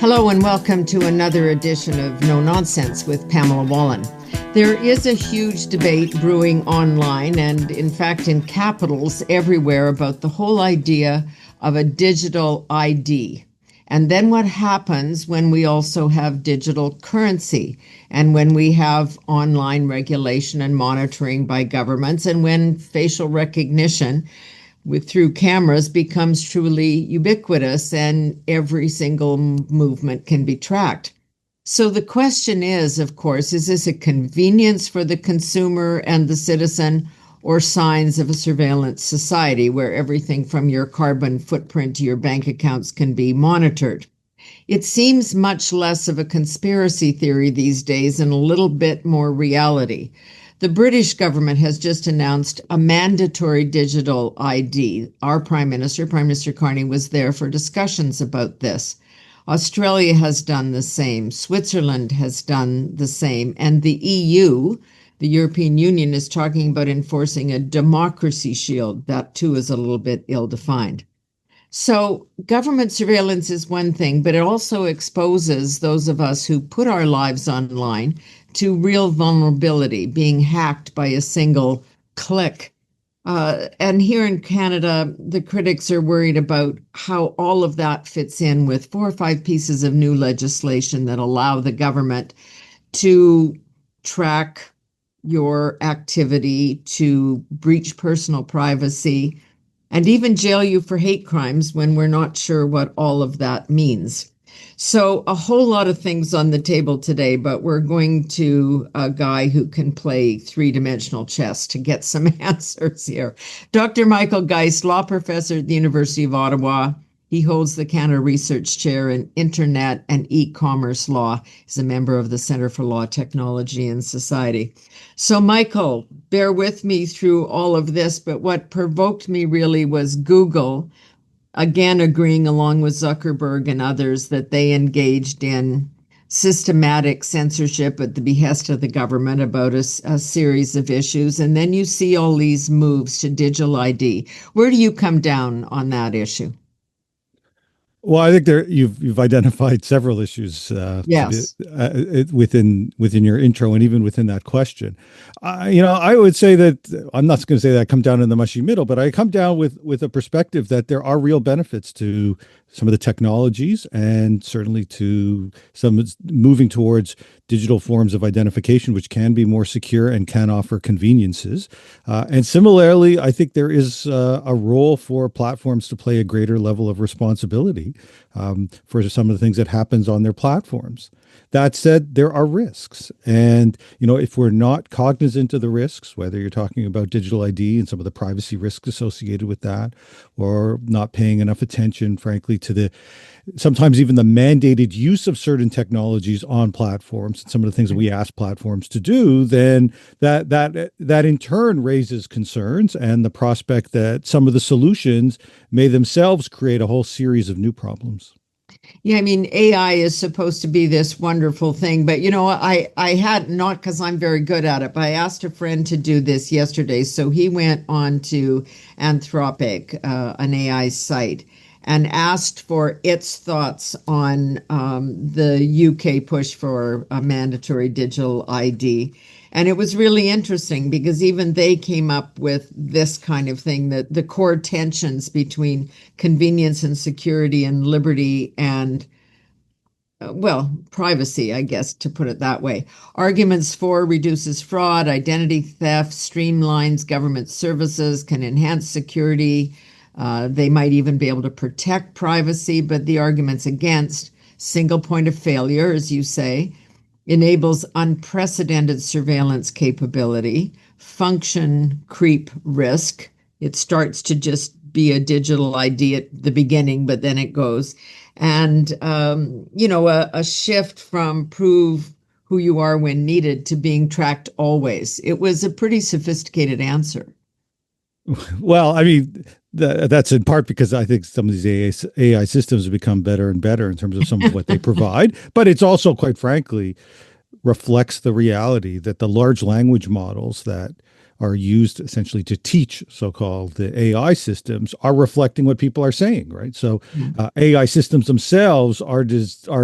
Hello and welcome to another edition of No Nonsense with Pamela Wallen. There is a huge debate brewing online and, in fact, in capitals everywhere about the whole idea of a digital ID. And then what happens when we also have digital currency and when we have online regulation and monitoring by governments and when facial recognition through cameras becomes truly ubiquitous and every single movement can be tracked. So the question is, of course, is this a convenience for the consumer and the citizen or signs of a surveillance society where everything from your carbon footprint to your bank accounts can be monitored? It seems much less of a conspiracy theory these days and a little bit more reality. The British government has just announced a mandatory digital ID. Our Prime Minister Carney, was there for discussions about this. Australia has done the same. Switzerland has done the same. And the EU, the European Union, is talking about enforcing a democracy shield. That too is a little bit ill-defined. So government surveillance is one thing, but it also exposes those of us who put our lives online to real vulnerability, being hacked by a single click. And here in Canada, the critics are worried about how all of that fits in with 4 or 5 pieces of new legislation that allow the government to track your activity, to breach personal privacy, and even jail you for hate crimes when we're not sure what all of that means. So a whole lot of things on the table today, but we're going to a guy who can play three-dimensional chess to get some answers here. Dr. Michael Geist, law professor at the University of Ottawa. He holds the Canada Research Chair in Internet and E-commerce Law. He's a member of the Center for Law, Technology and Society. So, Michael, bear with me through all of this, but what provoked me really was Google, again, agreeing along with Zuckerberg and others that they engaged in systematic censorship at the behest of the government about a series of issues. And then you see all these moves to digital ID. Where do you come down on that issue? Well, I think you've identified several issues Yes. within your intro and even within that question. I would say that I'm not going to say that I come down in the mushy middle, but I come down with a perspective that there are real benefits to some of the technologies and certainly to some moving towards digital forms of identification, which can be more secure and can offer conveniences. And similarly, I think there is a role for platforms to play a greater level of responsibility for some of the things that happens on their platforms. That said, there are risks. And, if we're not cognizant of the risks, whether you're talking about digital ID and some of the privacy risks associated with that, or not paying enough attention, frankly, to sometimes even the mandated use of certain technologies on platforms and some of the things that we ask platforms to do, then that in turn raises concerns and the prospect that some of the solutions may themselves create a whole series of new problems. Yeah, I mean, AI is supposed to be this wonderful thing, but I had not because I'm very good at it, but I asked a friend to do this yesterday. So he went on to Anthropic, an AI site, and asked for its thoughts on the UK push for a mandatory digital ID. And it was really interesting because even they came up with this kind of thing, that the core tensions between convenience and security and liberty and, privacy, I guess, to put it that way. Arguments for reduces fraud, identity theft, streamlines government services, can enhance security. They might even be able to protect privacy, but the arguments against, single point of failure, as you say, enables unprecedented surveillance capability, function creep risk. It starts to just be a digital ID at the beginning, but then it goes. And, a shift from prove who you are when needed to being tracked always. It was a pretty sophisticated answer. Well, I mean, that's in part because I think some of these AI systems have become better and better in terms of some of what they provide. But it's also, quite frankly, reflects the reality that the large language models that are used essentially to teach so-called the AI systems are reflecting what people are saying, right? So AI systems themselves are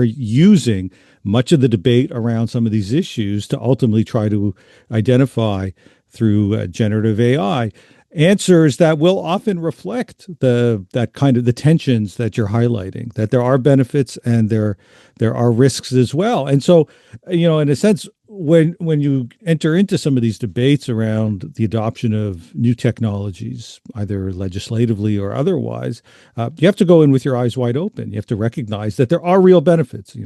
using much of the debate around some of these issues to ultimately try to identify through generative AI answers that will often reflect that kind of the tensions that you're highlighting, that there are benefits and there are risks as well. And so, in a sense, when you enter into some of these debates around the adoption of new technologies, either legislatively or otherwise, you have to go in with your eyes wide open. You have to recognize that there are real benefits.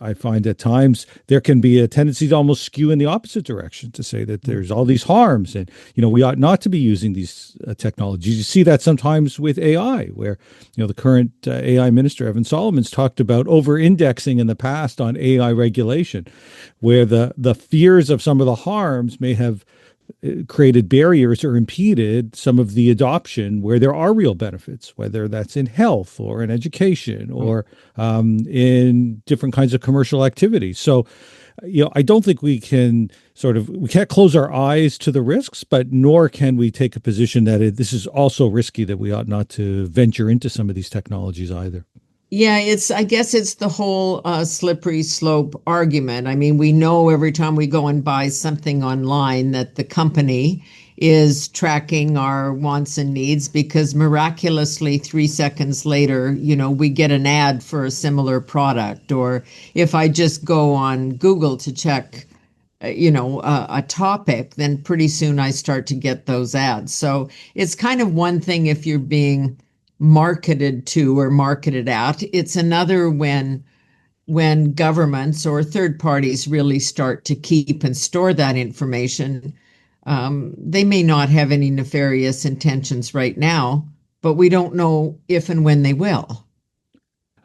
I find at times there can be a tendency to almost skew in the opposite direction, to say that there's all these harms and, we ought not to be using these technologies. You see that sometimes with AI, where, the current AI minister, Evan Solomon's, talked about over-indexing in the past on AI regulation, where the fears of some of the harms may have created barriers or impeded some of the adoption where there are real benefits, whether that's in health or in education or in different kinds of commercial activities. So, I don't think we can't close our eyes to the risks, but nor can we take a position that this is also risky, that we ought not to venture into some of these technologies either. Yeah, I guess it's the whole slippery slope argument. I mean, we know every time we go and buy something online that the company is tracking our wants and needs, because miraculously 3 seconds later, we get an ad for a similar product. Or if I just go on Google to check, a topic, then pretty soon I start to get those ads. So it's kind of one thing if you're being marketed to or marketed at. It's another when governments or third parties really start to keep and store that information. They may not have any nefarious intentions right now, but we don't know if and when they will.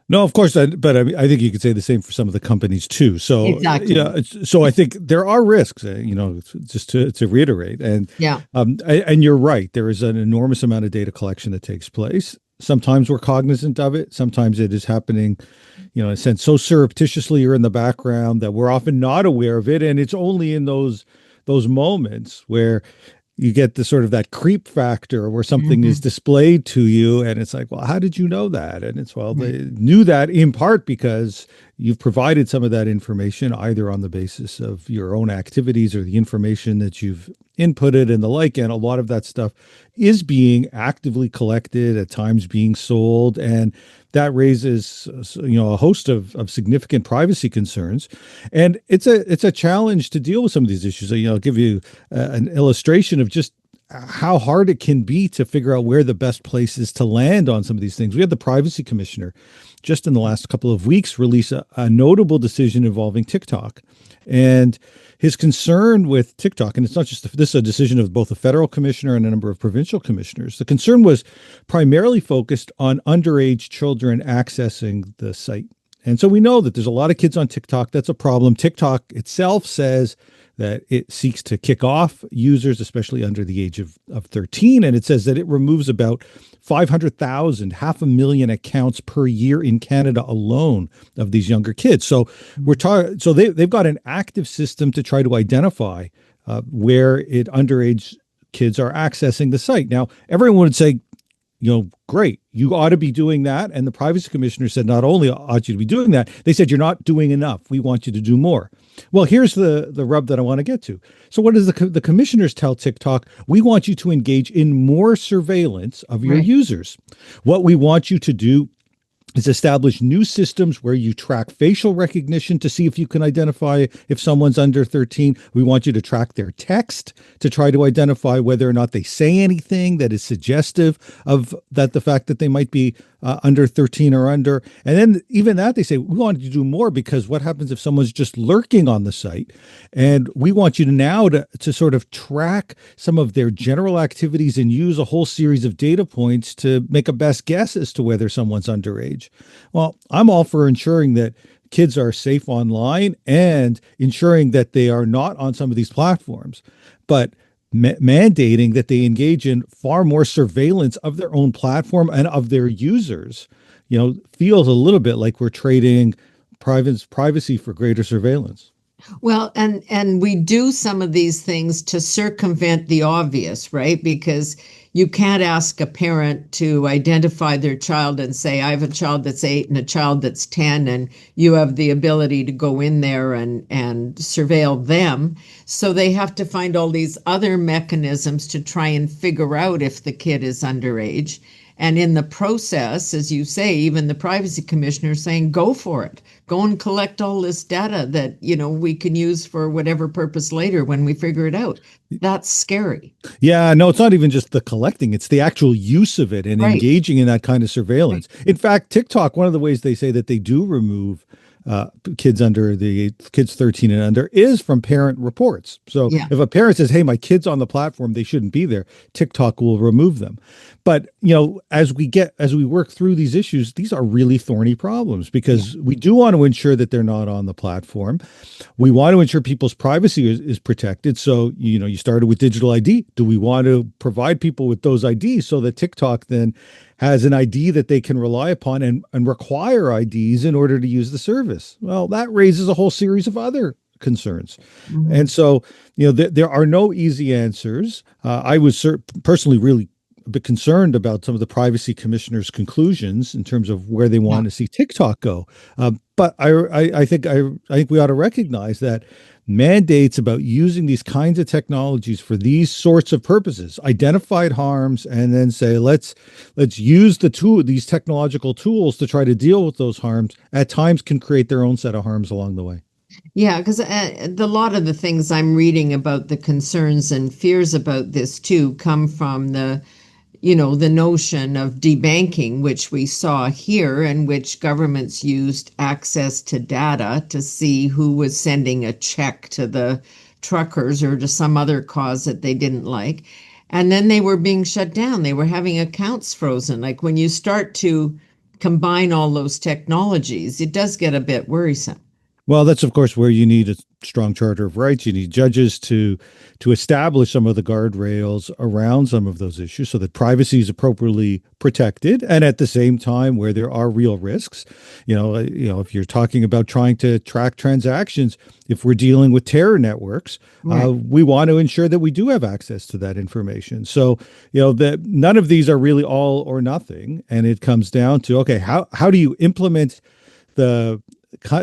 No, of course, but I think you could say the same for some of the companies too. So, Exactly. so I think there are risks. Just to reiterate, Yeah. and you're right. There is an enormous amount of data collection that takes place. Sometimes we're cognizant of it. Sometimes it is happening, in a sense, so surreptitiously or in the background that we're often not aware of it. And it's only in those moments where you get the sort of that creep factor where something is displayed to you and it's like, well, how did you know that? And it's, well, they knew that in part because you've provided some of that information either on the basis of your own activities or the information that you've inputted and the like. And a lot of that stuff is being actively collected, at times being sold. And that raises, a host of significant privacy concerns. And it's a challenge to deal with some of these issues. I'll give you an illustration of just how hard it can be to figure out where the best place is to land on some of these things. We had the privacy commissioner just in the last couple of weeks release a notable decision involving TikTok. And his concern with TikTok, and it's not just this is a decision of both a federal commissioner and a number of provincial commissioners. The concern was primarily focused on underage children accessing the site. And so we know that there's a lot of kids on TikTok. That's a problem. TikTok itself says that it seeks to kick off users, especially under the age of 13. And it says that it removes about 500,000, 500,000 accounts per year in Canada alone of these younger kids. So they've got an active system to try to identify where underage kids are accessing the site. Now, everyone would say, great, you ought to be doing that. And the privacy commissioner said, not only ought you to be doing that, they said, you're not doing enough. We want you to do more. Well, here's the rub that I want to get to. So what does the commissioners tell TikTok? We want you to engage in more surveillance of your users. What we want you to do is establish new systems where you track facial recognition to see if you can identify if someone's under 13. We want you to track their text to try to identify whether or not they say anything that is suggestive of the fact that they might be under 13 or under. And then even that, they say, we want you to do more, because what happens if someone's just lurking on the site? And we want you to now to sort of track some of their general activities and use a whole series of data points to make a best guess as to whether someone's underage. Well, I'm all for ensuring that kids are safe online and ensuring that they are not on some of these platforms, but mandating that they engage in far more surveillance of their own platform and of their users, feels a little bit like we're trading privacy for greater surveillance. Well, and we do some of these things to circumvent the obvious, right? Because you can't ask a parent to identify their child and say, I have a child that's 8 and a child that's 10, and you have the ability to go in there and surveil them. So they have to find all these other mechanisms to try and figure out if the kid is underage. And in the process, as you say, even the privacy commissioner is saying, go for it. Go and collect all this data that, we can use for whatever purpose later when we figure it out. That's scary. Yeah, no, it's not even just the collecting, it's the actual use of it and Right. engaging in that kind of Right. surveillance. In fact, TikTok, one of the ways they say that they do remove kids 13 and under is from parent reports. So Yeah. if a parent says, "Hey, my kid's on the platform, they shouldn't be there," TikTok will remove them. But as we work through these issues, these are really thorny problems Yeah. because we do want to ensure that they're not on the platform. We want to ensure people's privacy is protected. So, you started with digital ID. Do we want to provide people with those IDs so that TikTok then has an ID that they can rely upon and require IDs in order to use the service? Well, that raises a whole series of other concerns. Mhm. And so, there are no easy answers. I was personally really a bit concerned about some of the privacy commissioner's conclusions in terms of where they Yeah. want to see TikTok go. But I think we ought to recognize that mandates about using these kinds of technologies for these sorts of purposes, identified harms, and then say let's use these technological tools to try to deal with those harms. At times, can create their own set of harms along the way. Yeah, because a lot of the things I'm reading about the concerns and fears about this too come from the notion of debanking, which we saw here, in which governments used access to data to see who was sending a check to the truckers or to some other cause that they didn't like. And then they were being shut down. They were having accounts frozen. Like when you start to combine all those technologies, it does get a bit worrisome. Well, that's of course where you need a strong charter of rights. You need judges to establish some of the guardrails around some of those issues so that privacy is appropriately protected, and at the same time, where there are real risks, if you're talking about trying to track transactions, if we're dealing with terror networks, Right. we want to ensure that we do have access to that information. So, that none of these are really all or nothing, and it comes down to, okay, how do you implement the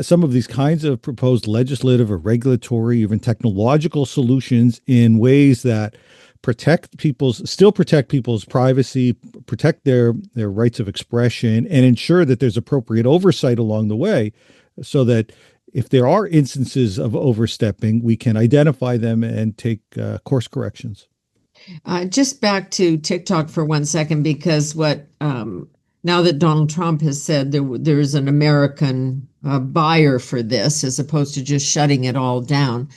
some of these kinds of proposed legislative or regulatory, even technological solutions in ways that still protect people's privacy, protect their rights of expression, and ensure that there's appropriate oversight along the way, so that if there are instances of overstepping, we can identify them and take course corrections. Just back to TikTok for 1 second, because now that Donald Trump has said there's an American buyer for this, as opposed to just shutting it all down,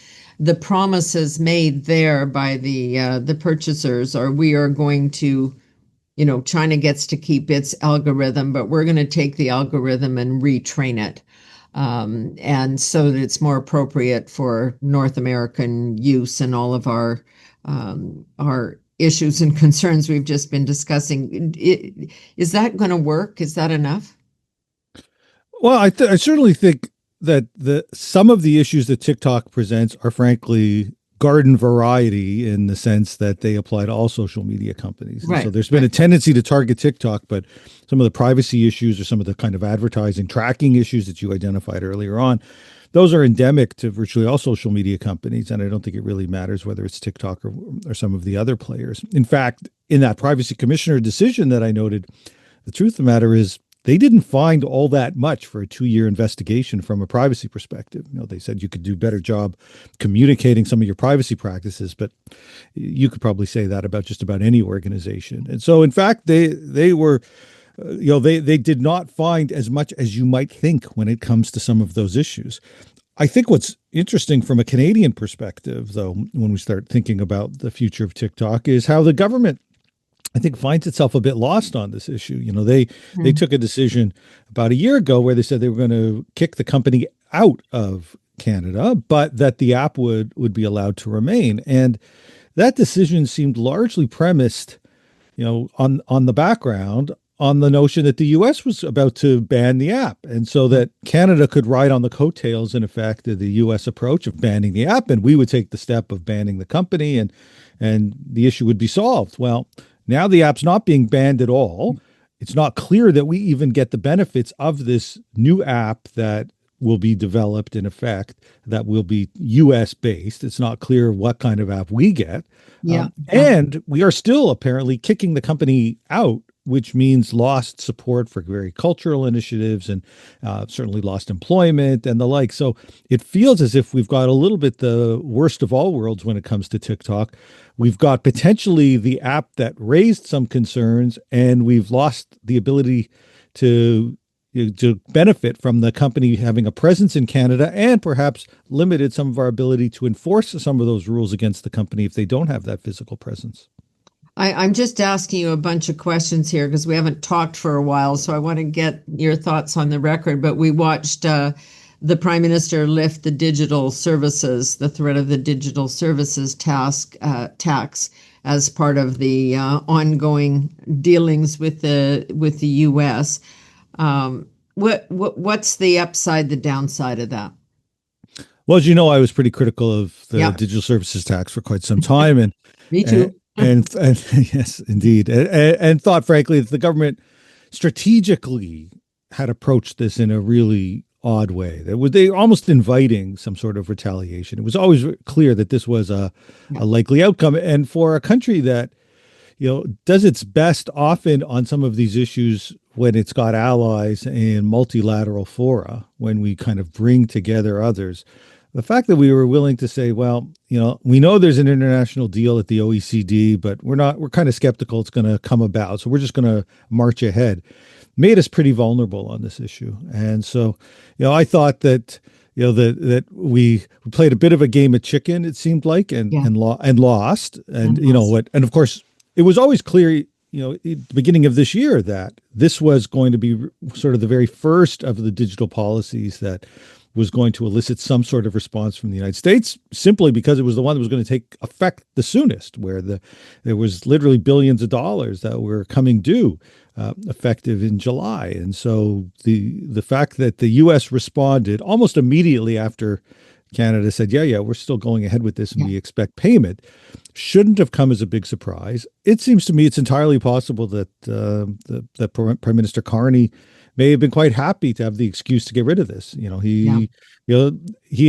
the promises made there by the purchasers are, we are going to, China gets to keep its algorithm, but we're going to take the algorithm and retrain it. And so that it's more appropriate for North American use and all of our issues and concerns we've just been discussing. Is that going to work? Is that enough? Well, I certainly think that some of the issues that TikTok presents are frankly garden variety in the sense that they apply to all social media companies. And so Right, there's been a right. tendency to target TikTok, but some of the privacy issues or some of the kind of advertising tracking issues that you identified earlier on, those are endemic to virtually all social media companies. And I don't think it really matters whether it's TikTok or some of the other players. In fact, in that privacy commissioner decision that I noted, the truth of the matter is they didn't find all that much for a 2-year investigation from a privacy perspective. They said you could do a better job communicating some of your privacy practices, but you could probably say that about just about any organization. And so, in fact, they were, they did not find as much as you might think when it comes to some of those issues. I think what's interesting from a Canadian perspective, though, when we start thinking about the future of TikTok, is how the government, I think, finds itself a bit lost on this issue. They Hmm. took a decision about a year ago where they said they were going to kick the company out of Canada, but that the app would be allowed to remain. And that decision seemed largely premised, on the background on the notion that the US was about to ban the app. And so that Canada could ride on the coattails, in effect, of the US approach of banning the app, and we would take the step of banning the company, and the issue would be solved. Well, now the app's not being banned at all. It's not clear that we even get the benefits of this new app that will be developed, in effect, that will be US based. It's not clear what kind of app we get. Yeah. And we are still apparently kicking the company out, which means lost support for very cultural initiatives, and certainly lost employment and the like. So it feels as if we've got a little bit the worst of all worlds when it comes to TikTok. We've got potentially the app that raised some concerns, and we've lost the ability to benefit from the company having a presence in Canada, and perhaps limited some of our ability to enforce some of those rules against the company if they don't have that physical presence. I'm just asking you a bunch of questions here because we haven't talked for a while. So I want to get your thoughts on the record. But we watched the Prime Minister lift the digital services, the threat of the digital services tax as part of the ongoing dealings with the U.S. What's the upside, the downside of that? Well, as you know, I was pretty critical of the digital services tax for quite some time, and me too. And yes, indeed, and thought, frankly, that the government strategically had approached this in a really odd way. They were almost inviting some sort of retaliation. It was always clear that this was a likely outcome, and for a country that does its best often on some of these issues when it's got allies in multilateral fora, when we kind of bring together others. The fact that we were willing to say, well, we know there's an international deal at the OECD, but we're kind of skeptical it's going to come about. So we're just going to march ahead, made us pretty vulnerable on this issue. And so, I thought that, that we played a bit of a game of chicken, it seemed like, and lost. And, and of course, it was always clear, at the beginning of this year, that this was going to be sort of the very first of the digital policies that was going to elicit some sort of response from the United States, simply because it was the one that was going to take effect the soonest, where there was literally billions of dollars that were coming due, effective in July. And so the fact that the U.S. responded almost immediately after Canada said, yeah, we're still going ahead with this and we expect payment, shouldn't have come as a big surprise. It seems to me it's entirely possible that that Prime Minister Carney may have been quite happy to have the excuse to get rid of this. He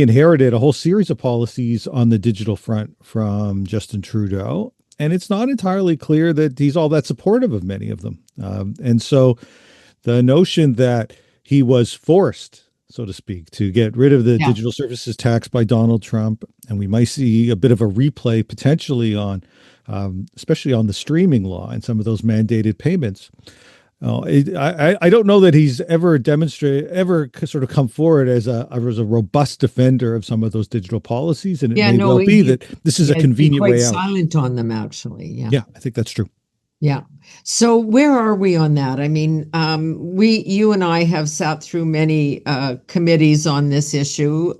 inherited a whole series of policies on the digital front from Justin Trudeau, and it's not entirely clear that he's all that supportive of many of them. And so the notion that he was forced, so to speak, to get rid of the digital services tax by Donald Trump, and we might see a bit of a replay potentially on, especially on the streaming law and some of those mandated payments. I don't know that he's ever sort of come forward as a robust defender of some of those digital policies, and it may well be that this is a convenient way out. Silent on them, actually. Yeah, I think that's true. Yeah. So where are we on that? I mean, you and I have sat through many committees on this issue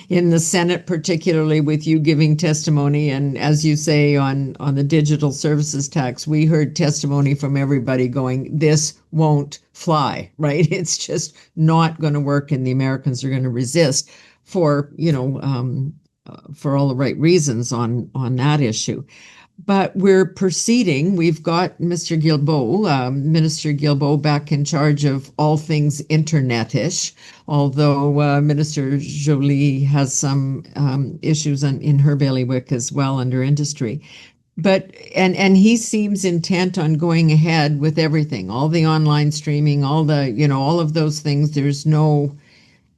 in the Senate, particularly with you giving testimony. And as you say, on the digital services tax, we heard testimony from everybody going, this won't fly, right? It's just not going to work, and the Americans are going to resist for all the right reasons on that issue. But we're proceeding. We've got Mr. Guilbeault, Minister Guilbeault, back in charge of all things internet-ish, although Minister Joly has some issues in her bailiwick as well under industry. But and he seems intent on going ahead with everything, all the online streaming, all of those things. There's no.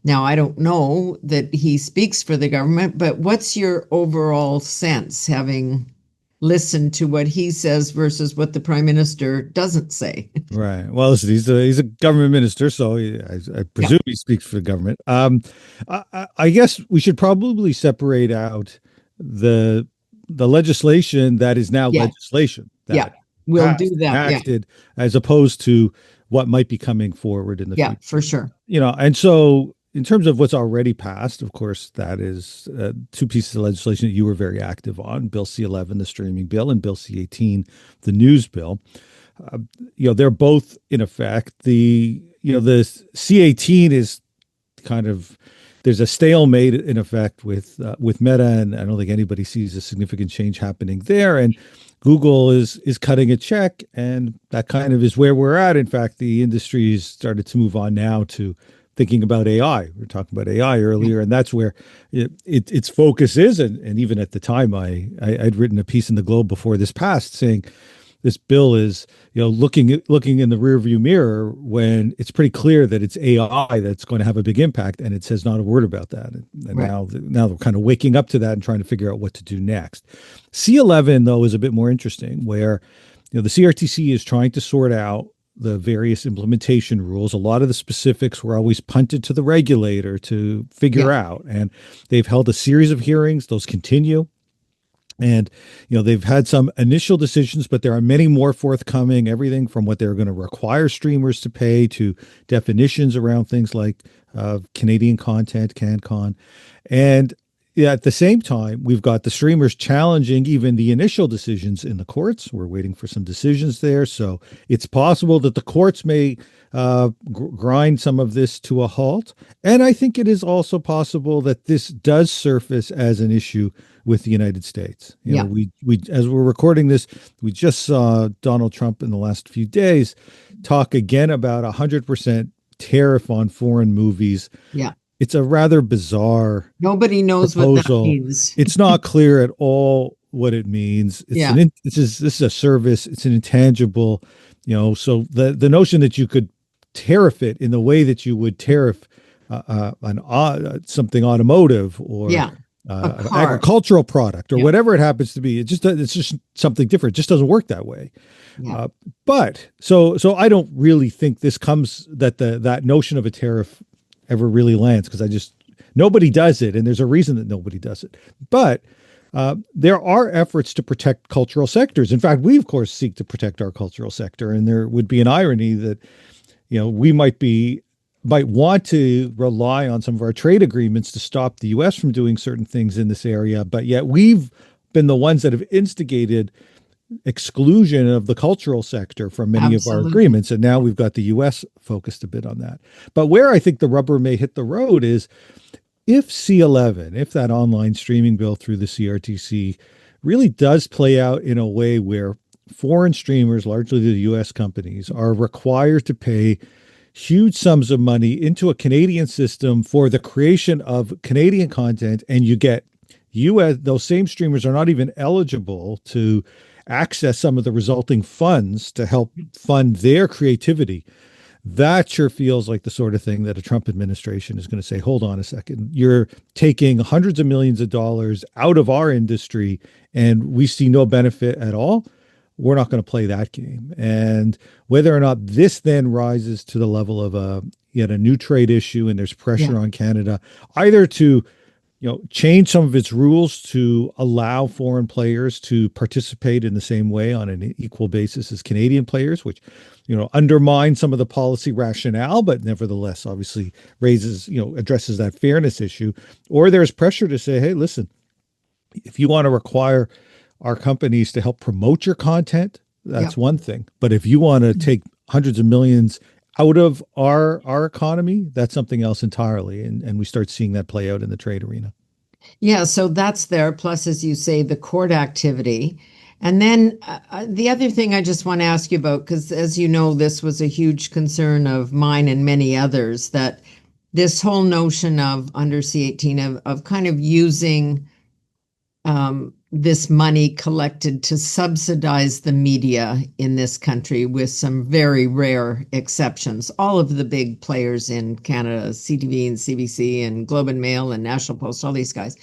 Now, I don't know that he speaks for the government, but what's your overall sense, having listen to what he says versus what the Prime Minister doesn't say? Right. Well, listen, he's a government minister, so I presume he speaks for the government. I guess we should probably separate out the legislation that is now legislation. We'll do that. Acted, as opposed to what might be coming forward in the future. Yeah, for sure. And so in terms of what's already passed, of course, that is two pieces of legislation that you were very active on: Bill C-11, the streaming bill, and Bill C-18, the news bill. uh, they're both in effect. The C18 is kind of, there's a stalemate in effect with Meta, and I don't think anybody sees a significant change happening there. And Google is cutting a check, and that kind of is where we're at. In fact, the industry has started to move on now to thinking about AI. We were talking about AI earlier, and that's where its focus is. And even at the time, I'd written a piece in the Globe before this passed saying this bill is, looking in the rearview mirror when it's pretty clear that it's AI that's going to have a big impact, and it says not a word about that. And Right. now they're kind of waking up to that and trying to figure out what to do next. C11 though is a bit more interesting, where the CRTC is trying to sort out the various implementation rules. A lot of the specifics were always punted to the regulator to figure Yeah. out, and they've held a series of hearings. Those continue. And, they've had some initial decisions, but there are many more forthcoming, everything from what they're going to require streamers to pay to definitions around things like Canadian content, CanCon. And yeah, at the same time, we've got the streamers challenging even the initial decisions in the courts. We're waiting for some decisions there. So it's possible that the courts may grind some of this to a halt. And I think it is also possible that this does surface as an issue with the United States. Yeah. We as we're recording this, we just saw Donald Trump in the last few days talk again about 100% tariff on foreign movies. Yeah. It's a rather bizarre Nobody knows what that proposal. means. It's not clear at all what it means. Yeah. This is a service. It's an intangible, so the notion that you could tariff it in the way that you would tariff something automotive or Yeah. A an car. agricultural product or Yeah. whatever it happens to be, it's just something different. It just doesn't work that way. Yeah. But so I don't really think this comes that notion of a tariff ever really lands, because nobody does it, and there's a reason that nobody does it. But there are efforts to protect cultural sectors. In fact, we of course seek to protect our cultural sector, and there would be an irony that we might want to rely on some of our trade agreements to stop the U.S. from doing certain things in this area, but yet we've been the ones that have instigated exclusion of the cultural sector from many of our Absolutely. agreements. And now we've got the US focused a bit on that. But where I think the rubber may hit the road is if C11, if that online streaming bill through the CRTC really does play out in a way where foreign streamers, largely the US companies, are required to pay huge sums of money into a Canadian system for the creation of Canadian content, and you get those same streamers are not even eligible to access some of the resulting funds to help fund their creativity. That sure feels like the sort of thing that a Trump administration is going to say, hold on a second, you're taking hundreds of millions of dollars out of our industry and we see no benefit at all. We're not going to play that game. And whether or not this then rises to the level of yet a new trade issue, and there's pressure on Canada either to change some of its rules to allow foreign players to participate in the same way on an equal basis as Canadian players, which, undermine some of the policy rationale, but nevertheless, obviously addresses that fairness issue. Or there's pressure to say, hey, listen, if you want to require our companies to help promote your content, that's one thing. But if you want to take hundreds of millions out of our economy, that's something else entirely. And we start seeing that play out in the trade arena. Yeah, so that's there. Plus, as you say, the court activity. And then the other thing I just want to ask you about, because as you know, this was a huge concern of mine and many others, that this whole notion of under C18 of kind of using this money collected to subsidize the media in this country, with some very rare exceptions. All of the big players in Canada, CTV and CBC and Globe and Mail and National Post, all these guys,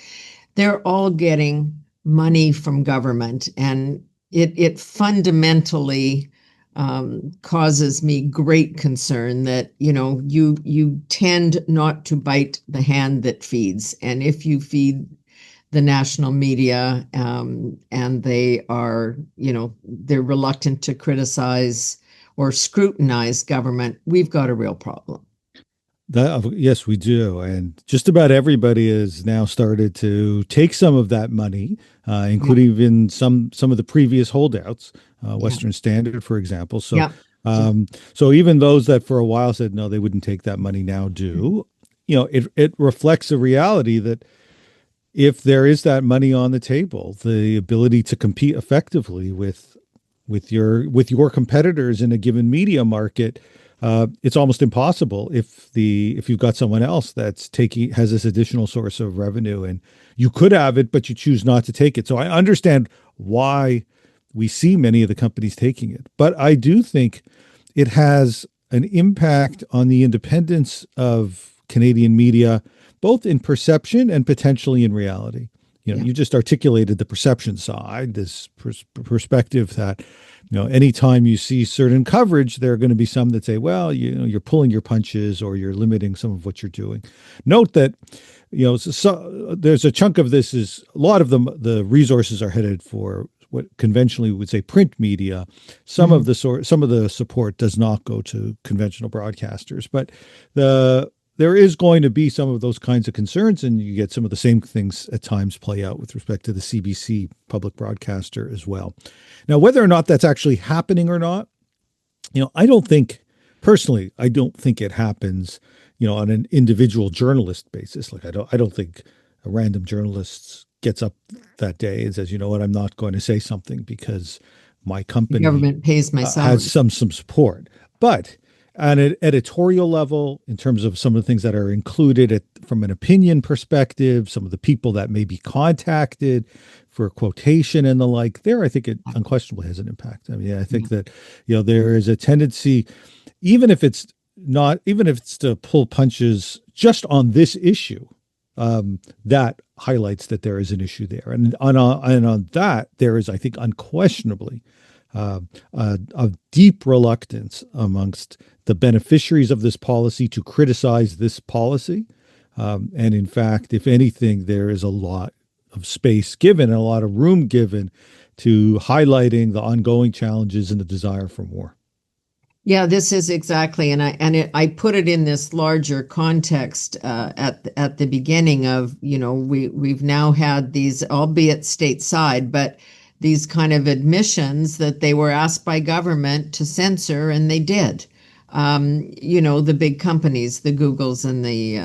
they're all getting money from government. And it fundamentally causes me great concern that, you tend not to bite the hand that feeds. And if you feed the national media, and they are, they're reluctant to criticize or scrutinize government, we've got a real problem. Yes, we do. And just about everybody has now started to take some of that money, Yeah, including even some of the previous holdouts, yeah, Western Standard, for example. So, yeah, yeah. um, so even those that for a while said no, they wouldn't take that money now do. It reflects a reality that if there is that money on the table, the ability to compete effectively with your competitors in a given media market, it's almost impossible if you've got someone else that's taking has this additional source of revenue, and you could have it, but you choose not to take it. So I understand why we see many of the companies taking it, but I do think it has an impact on the independence of Canadian media, both in perception and potentially in reality. Yeah. You just articulated the perception side, this perspective that, anytime you see certain coverage, there are going to be some that say, well, you're pulling your punches or you're limiting some of what you're doing. Note that, there's a chunk of this is a lot of the resources are headed for what conventionally we would say print media. Mhm. Some of the support does not go to conventional broadcasters, but there is going to be some of those kinds of concerns, and you get some of the same things at times play out with respect to the CBC public broadcaster as well. Now, whether or not that's actually happening or not, I don't think personally, I don't think it happens, on an individual journalist basis. Like I don't think a random journalist gets up that day and says, you know what, I'm not going to say something because my The company government pays my has salary. some support. But at an editorial level, in terms of some of the things that are included from an opinion perspective, some of the people that may be contacted for quotation and the like, there, I think it unquestionably has an impact. I mean, I Yeah. think that, there is a tendency, even if it's to pull punches just on this issue, that highlights that there is an issue there. And on that, there is, I think, unquestionably a deep reluctance amongst the beneficiaries of this policy to criticize this policy. And in fact, if anything, there is a lot of space given and a lot of room given to highlighting the ongoing challenges and the desire for more. Yeah, this is exactly, and I put it in this larger context at the beginning of, we've now had these, albeit stateside, but these kind of admissions that they were asked by government to censor, and they did. The big companies, the Googles and the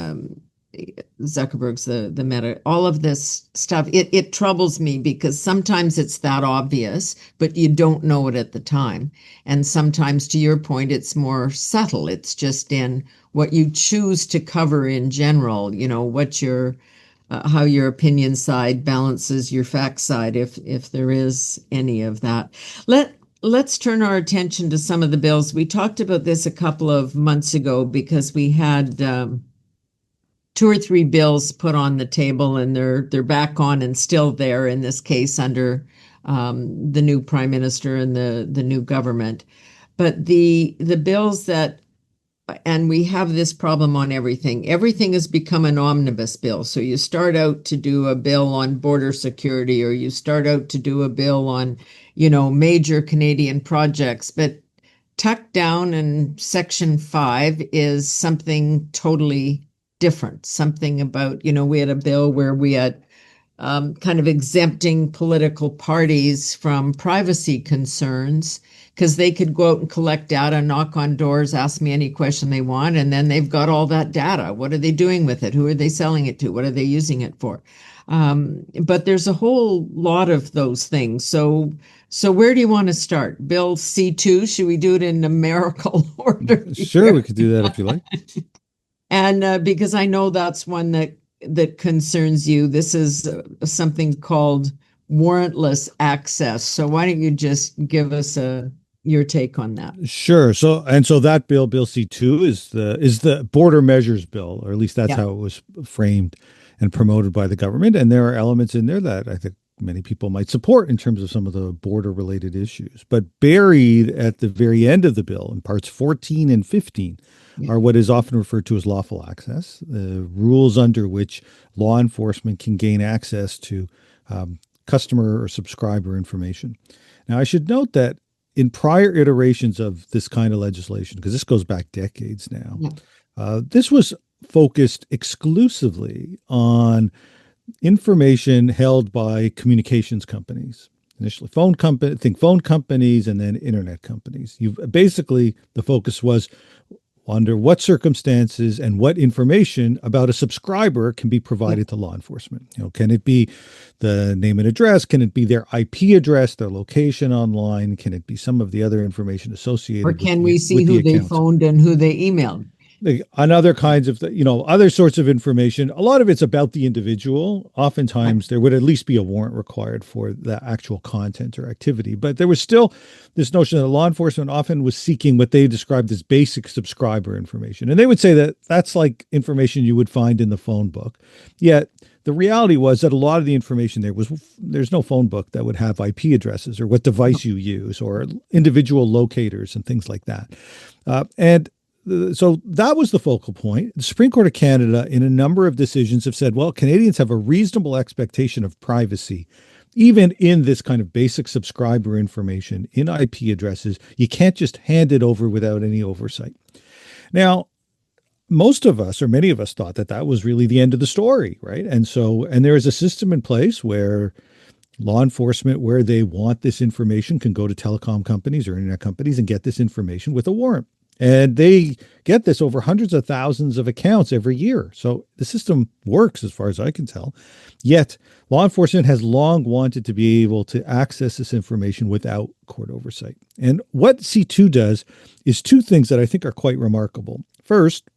Zuckerberg's, the Meta, all of this stuff. It troubles me because sometimes it's that obvious, but you don't know it at the time. And sometimes, to your point, it's more subtle. It's just in what you choose to cover in general, what your how your opinion side balances your fact side, if there is any of that. Let's turn our attention to some of the bills. We talked about this a couple of months ago because we had two or three bills put on the table, and they're back on and still there in this case under the new prime minister and the new government. But the bills that and we have this problem on everything. Everything has become an omnibus bill. So you start out to do a bill on border security, or you start out to do a bill on, major Canadian projects, but tucked down in section 5 is something totally different. Something about, we had a bill where we had kind of exempting political parties from privacy concerns because they could go out and collect data, knock on doors, ask me any question they want, and then they've got all that data. What are they doing with it? Who are they selling it to? What are they using it for? But there's a whole lot of those things. So where do you want to start? Bill C2, should we do it in numerical order Sure, we here? could do that if you like. And because I know that's one that concerns you. This is something called warrantless access. So why don't you just give us your take on that? Sure. So that bill C2, is the border measures bill, or at least that's Yeah. how it was framed and promoted by the government. And there are elements in there that I think many people might support in terms of some of the border related issues. But buried at the very end of the bill in parts 14 and 15 Yeah. are what is often referred to as lawful access, the rules under which law enforcement can gain access to customer or subscriber information. Now, I should note that in prior iterations of this kind of legislation, because this goes back decades now, Yeah. This was focused exclusively on information held by communications companies. Initially, phone companies, and then internet companies. Basically, the focus was under what circumstances and what information about a subscriber can be provided to law enforcement. Can it be the name and address? Can it be their IP address, their location online? Can it be some of the other information associated? Or can we see who they phoned and who they emailed? On other kinds of, other sorts of information. A lot of it's about the individual. Oftentimes there would at least be a warrant required for the actual content or activity. But there was still this notion that law enforcement often was seeking what they described as basic subscriber information. And they would say that that's like information you would find in the phone book. Yet the reality was that a lot of the information there's no phone book that would have IP addresses or what device you use or individual locators and things like that. So that was the focal point. The Supreme Court of Canada, in a number of decisions, have said, well, Canadians have a reasonable expectation of privacy, even in this kind of basic subscriber information in IP addresses. You can't just hand it over without any oversight. Now, most of us, or many of us, thought that was really the end of the story, right? And there is a system in place where law enforcement, where they want this information, can go to telecom companies or internet companies and get this information with a warrant. And they get this over hundreds of thousands of accounts every year. So the system works as far as I can tell. Yet law enforcement has long wanted to be able to access this information without court oversight. And what C2 does is two things that I think are quite remarkable. First,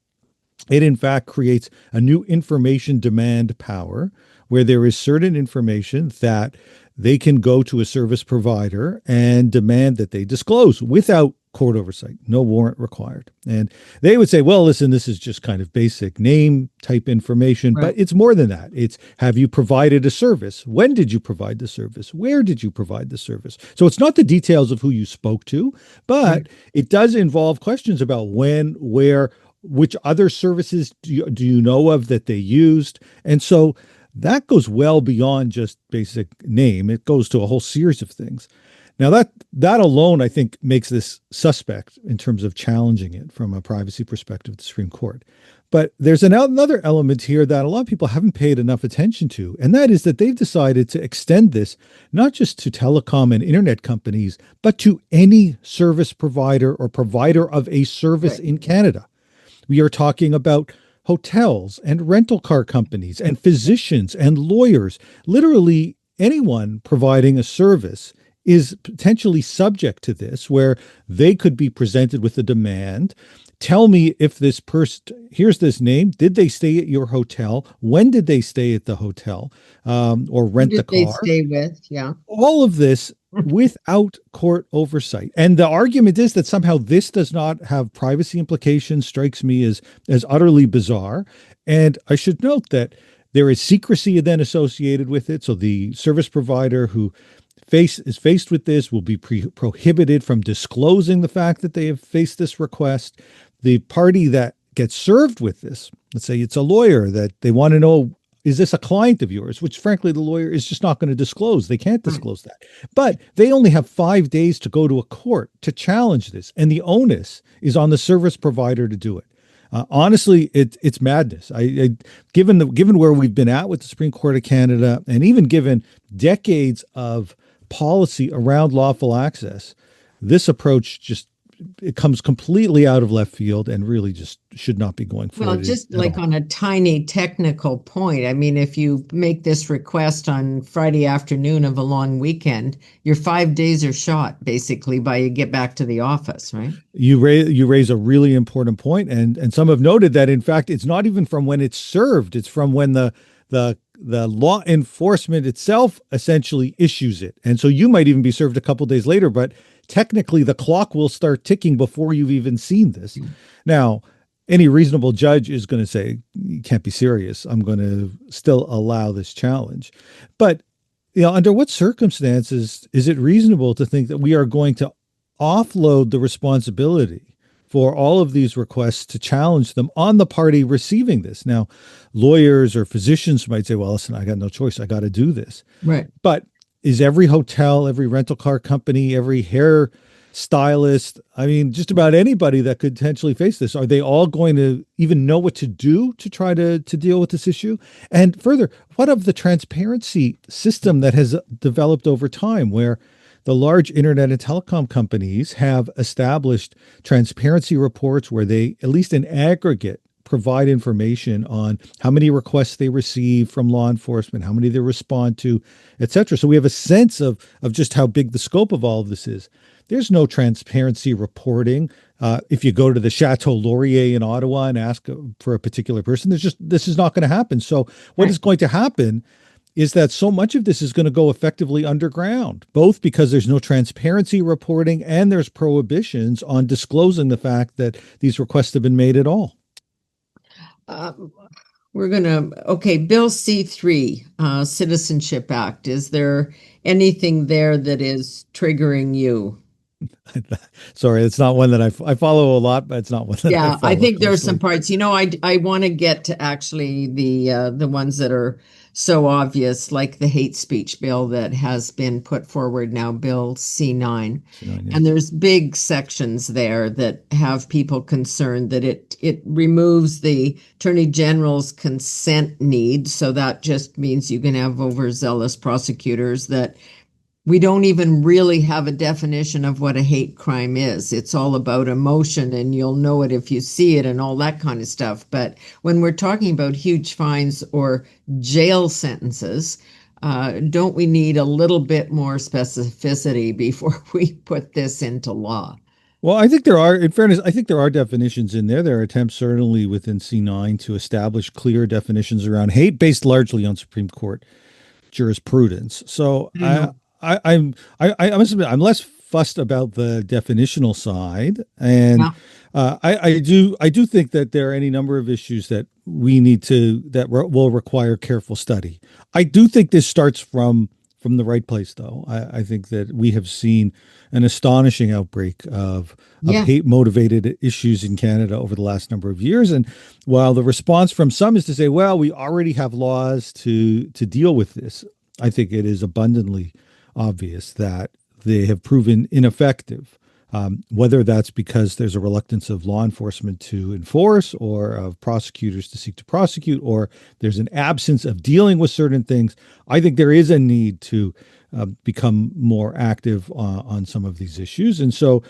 it in fact creates a new information demand power where there is certain information that they can go to a service provider and demand that they disclose without court oversight, no warrant required. And they would say, well, listen, this is just kind of basic name type information, right. But it's more than that. It's, have you provided a service? When did you provide the service? Where did you provide the service? So it's not the details of who you spoke to, but right. It does involve questions about when, where, which other services do you know of that they used? And so that goes well beyond just basic name. It goes to a whole series of things. Now, that alone, I think, makes this suspect in terms of challenging it from a privacy perspective at the Supreme Court. But there's another element here that a lot of people haven't paid enough attention to, and that is that they've decided to extend this not just to telecom and internet companies, but to any service provider or provider of a service in Canada. We are talking about hotels and rental car companies and physicians and lawyers. Literally anyone providing a service is potentially subject to this, where they could be presented with a demand. Tell me if this person, here's this name. Did they stay at your hotel? When did they stay at the hotel or rent the car? Who did they stay with? Yeah. All of this without court oversight. And the argument is that somehow this does not have privacy implications, strikes me as utterly bizarre. And I should note that there is secrecy then associated with it. So the service provider who is faced with this will be prohibited from disclosing the fact that they have faced this request. The party that gets served with this, let's say it's a lawyer that they want to know, is this a client of yours? Which frankly, the lawyer is just not going to disclose. They can't disclose that. But they only have 5 days to go to a court to challenge this. And the onus is on the service provider to do it. Honestly, it's madness. Given where we've been at with the Supreme Court of Canada, and even given decades of policy around lawful access, this approach it comes completely out of left field and really just should not be going forward. Well, just like on a tiny technical point, I mean, if you make this request on Friday afternoon of a long weekend, your 5 days are shot basically by you get back to the office, right? You raise a really important point, and some have noted that in fact it's not even from when it's served; it's from when the law enforcement itself essentially issues it. And so you might even be served a couple days later, but technically the clock will start ticking before you've even seen this. Now, any reasonable judge is going to say, you can't be serious. I'm going to still allow this challenge. But under what circumstances is it reasonable to think that we are going to offload the responsibility for all of these requests to challenge them on the party receiving this? Now, lawyers or physicians might say, well, listen, I got no choice. I got to do this. Right. But is every hotel, every rental car company, every hair stylists, I mean, just about anybody that could potentially face this. Are they all going to even know what to do to try to deal with this issue? And further, what of the transparency system that has developed over time, where the large internet and telecom companies have established transparency reports where they, at least in aggregate, provide information on how many requests they receive from law enforcement, how many they respond to, et cetera. So we have a sense of just how big the scope of all of this is. There's no transparency reporting. If you go to the Chateau Laurier in Ottawa and ask for a particular person, this is not going to happen. So what is going to happen is that so much of this is going to go effectively underground, both because there's no transparency reporting and there's prohibitions on disclosing the fact that these requests have been made at all. Okay, Bill C3, Citizenship Act. Is there anything there that is triggering you? Sorry, it's not one that I follow a lot, but it's not one that I Yeah, follow I think there are some closely. parts. I want to get to actually the ones that are so obvious, like the hate speech bill that has been put forward now, Bill C9. Yeah. And there's big sections there that have people concerned that it removes the Attorney General's consent need. So that just means you can have overzealous prosecutors that we don't even really have a definition of what a hate crime is. It's all about emotion, and you'll know it if you see it and all that kind of stuff. But when we're talking about huge fines or jail sentences, don't we need a little bit more specificity before we put this into law? Well, I think there are, in fairness, I think there are definitions in there. There are attempts, certainly within C9, to establish clear definitions around hate based largely on Supreme Court jurisprudence. So I don't know. I must admit, I'm less fussed about the definitional side, and Yeah. I do think that there are any number of issues that we need to will require careful study. I do think this starts from the right place, though. I think that we have seen an astonishing outbreak of Yeah. hate motivated issues in Canada over the last number of years. And while the response from some is to say, well, we already have laws to deal with this, I think it is abundantly obvious that they have proven ineffective. Whether that's because there's a reluctance of law enforcement to enforce or of prosecutors to seek to prosecute, or there's an absence of dealing with certain things, I think there is a need to become more active on some of these issues. And so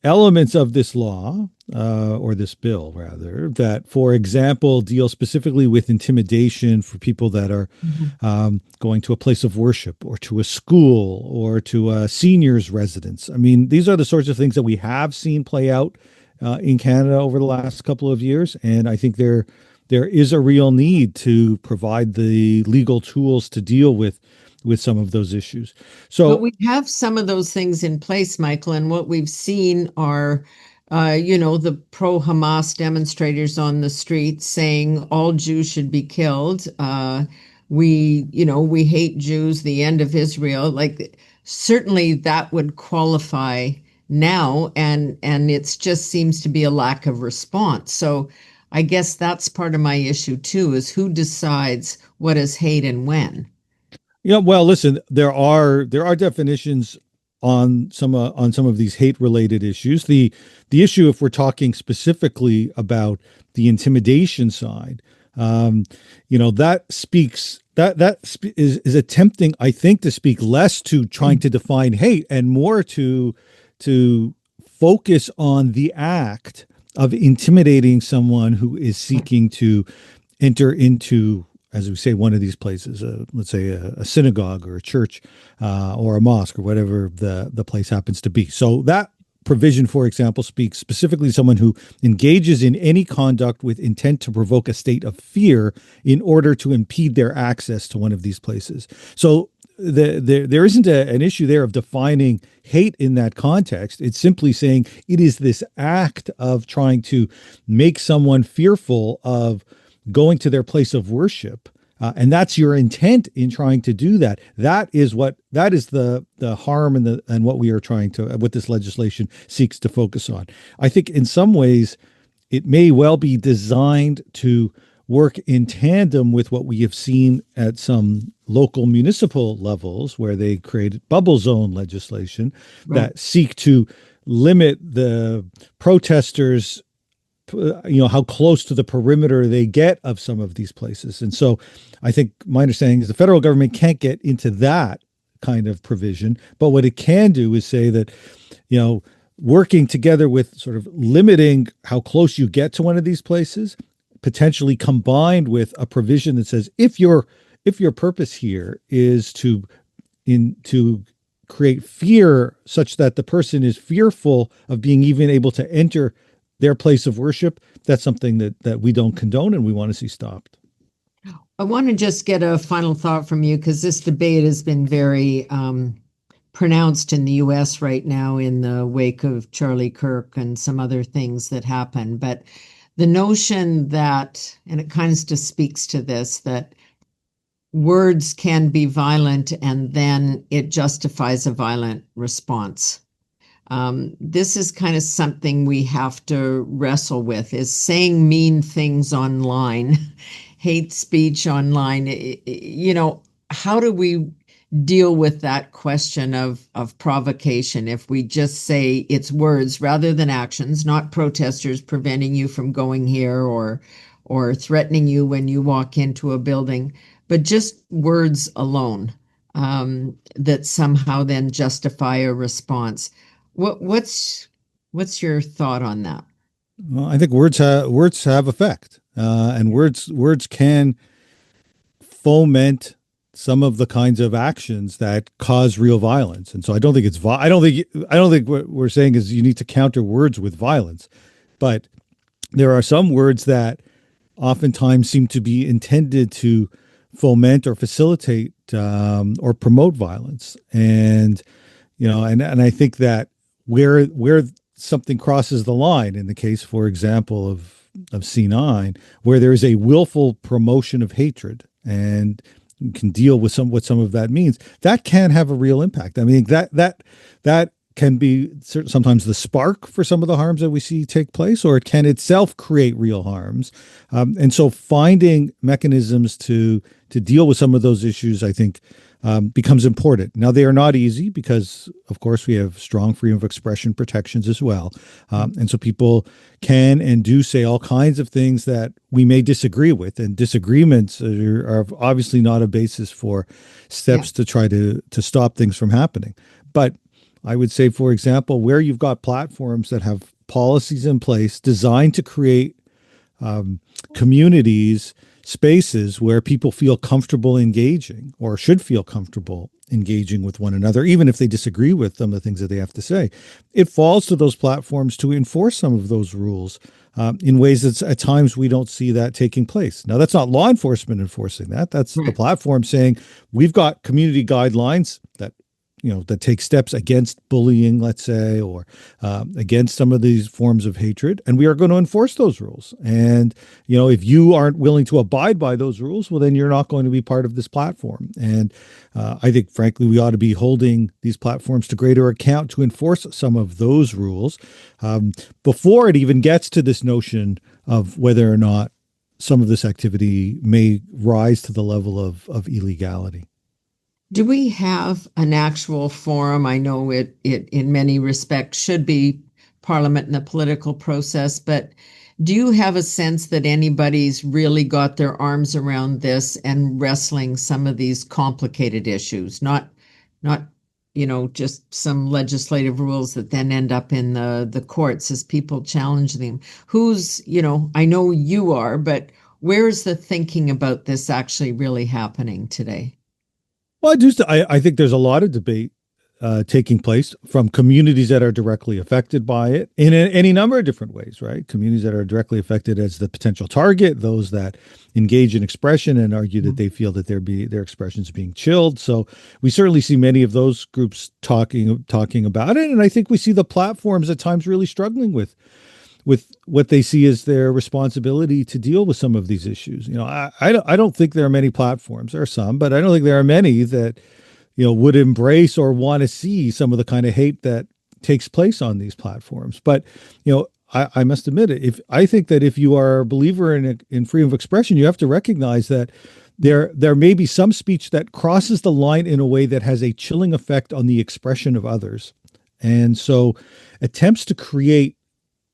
elements of this law, or this bill rather, that, for example, deal specifically with intimidation for people that are Mhm. going to a place of worship or to a school or to a senior's residence. I mean, these are the sorts of things that we have seen play out in Canada over the last couple of years. And I think there is a real need to provide the legal tools to deal with some of those issues. But So we have some of those things in place, Michael, and what we've seen are, the pro-Hamas demonstrators on the street saying all Jews should be killed. We hate Jews, the end of Israel. Like certainly that would qualify now, and it just seems to be a lack of response. So I guess that's part of my issue too, is who decides what is hate and when. yeah, well, listen, there are definitions on some of these hate related issues. The issue, if we're talking specifically about the intimidation side, um, that speaks is attempting, I think, to speak less to trying to define hate and more to focus on the act of intimidating someone who is seeking to enter into, as we say, one of these places, let's say a synagogue or a church or a mosque or whatever the place happens to be. So that provision, for example, speaks specifically to someone who engages in any conduct with intent to provoke a state of fear in order to impede their access to one of these places. So there isn't an issue there of defining hate in that context. It's simply saying it is this act of trying to make someone fearful of going to their place of worship, and that's your intent in trying to do that. That is the harm and what we are trying to, what this legislation seeks to focus on. I think in some ways it may well be designed to work in tandem with what we have seen at some local municipal levels, where they created bubble zone legislation Right. that seek to limit the protesters, how close to the perimeter they get of some of these places. And so I think my understanding is the federal government can't get into that kind of provision, but what it can do is say that, working together with sort of limiting how close you get to one of these places, potentially combined with a provision that says if your purpose here is to create fear such that the person is fearful of being even able to enter their place of worship, that's something that we don't condone and we want to see stopped. I want to just get a final thought from you because this debate has been very pronounced in the US right now in the wake of Charlie Kirk and some other things that happen. But the notion that, and it kind of just speaks to this, that words can be violent and then it justifies a violent response. This is kind of something we have to wrestle with, is saying mean things online, hate speech online. How do we deal with that question of provocation if we just say it's words rather than actions, not protesters preventing you from going here or threatening you when you walk into a building, but just words alone that somehow then justify a response. What's your thought on that? Well, I think words have effect, and words can foment some of the kinds of actions that cause real violence. And so I don't think I don't think what we're saying is you need to counter words with violence, but there are some words that oftentimes seem to be intended to foment or facilitate or promote violence. And and I think that where something crosses the line, in the case, for example, of C9, where there is a willful promotion of hatred, and you can deal with what some of that means, that can have a real impact. I mean, that can be sometimes the spark for some of the harms that we see take place, or it can itself create real harms. And so finding mechanisms to deal with some of those issues, I think, becomes important. Now, they are not easy because, of course, we have strong freedom of expression protections as well. And so people can and do say all kinds of things that we may disagree with, and disagreements are obviously not a basis for steps to try to stop things from happening. But I would say, for example, where you've got platforms that have policies in place designed to create communities, spaces where people feel comfortable engaging, or should feel comfortable engaging with one another, even if they disagree with some of the things that they have to say, it falls to those platforms to enforce some of those rules in ways that at times we don't see that taking place. Now, that's not law enforcement enforcing that. That's the platform saying, we've got community guidelines that that take steps against bullying, let's say, or against some of these forms of hatred. And we are going to enforce those rules. And, if you aren't willing to abide by those rules, well, then you're not going to be part of this platform. And I think, frankly, we ought to be holding these platforms to greater account to enforce some of those rules before it even gets to this notion of whether or not some of this activity may rise to the level of illegality. Do we have an actual forum? I know it in many respects should be Parliament and the political process, but do you have a sense that anybody's really got their arms around this and wrestling some of these complicated issues? Not just some legislative rules that then end up in the courts as people challenge them. I know you are, but where's the thinking about this actually really happening today? Well, I think there's a lot of debate taking place from communities that are directly affected by it in any number of different ways, right? Communities that are directly affected as the potential target, those that engage in expression and argue that they feel that their expressions are being chilled. So we certainly see many of those groups talking about it, and I think we see the platforms at times really struggling with what they see as their responsibility to deal with some of these issues. I don't think there are many platforms. There are some, but I don't think there are many that, would embrace or want to see some of the kind of hate that takes place on these platforms. But, I must admit it. I think that if you are a believer in freedom of expression, you have to recognize that there may be some speech that crosses the line in a way that has a chilling effect on the expression of others. And so attempts to create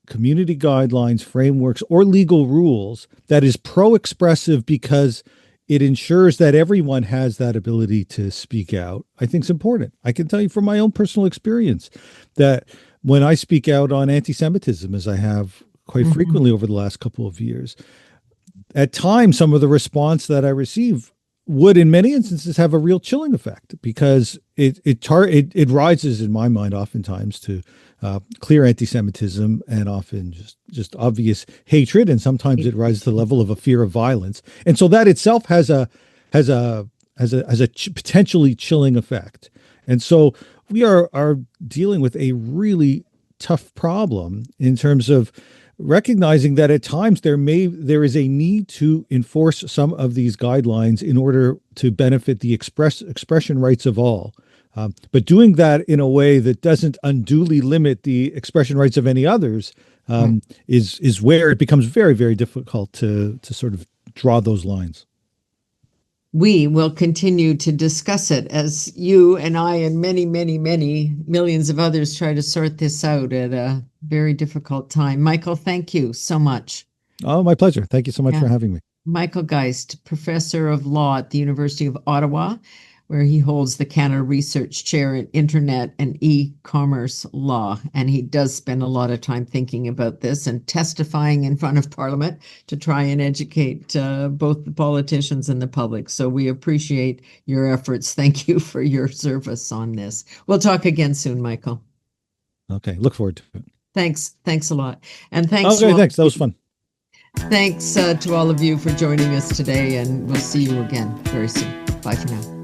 community guidelines, frameworks, or legal rules that is pro-expressive because it ensures that everyone has that ability to speak out, I think is important. I can tell you from my own personal experience that when I speak out on anti-Semitism, as I have quite frequently over the last couple of years, at times some of the response that I receive would in many instances have a real chilling effect because it rises in my mind oftentimes to clear anti-Semitism and often just obvious hatred, and sometimes it rises to the level of a fear of violence, and so that itself has a potentially chilling effect. And so we are dealing with a really tough problem in terms of recognizing that at times there is a need to enforce some of these guidelines in order to benefit the expression rights of all. But doing that in a way that doesn't unduly limit the expression rights of any others is where it becomes very, very difficult to sort of draw those lines. We will continue to discuss it as you and I and many, many, many millions of others try to sort this out at a very difficult time. Michael, thank you so much. Oh, my pleasure. Thank you so much for having me. Michael Geist, professor of law at the University of Ottawa, where he holds the Canada Research Chair in Internet and E-commerce law. And he does spend a lot of time thinking about this and testifying in front of Parliament to try and educate both the politicians and the public. So we appreciate your efforts. Thank you for your service on this. We'll talk again soon, Michael. Okay, look forward to it. Thanks. Thanks a lot. And thanks. Okay, thanks. That was fun. Thanks to all of you for joining us today, and we'll see you again very soon. Bye for now.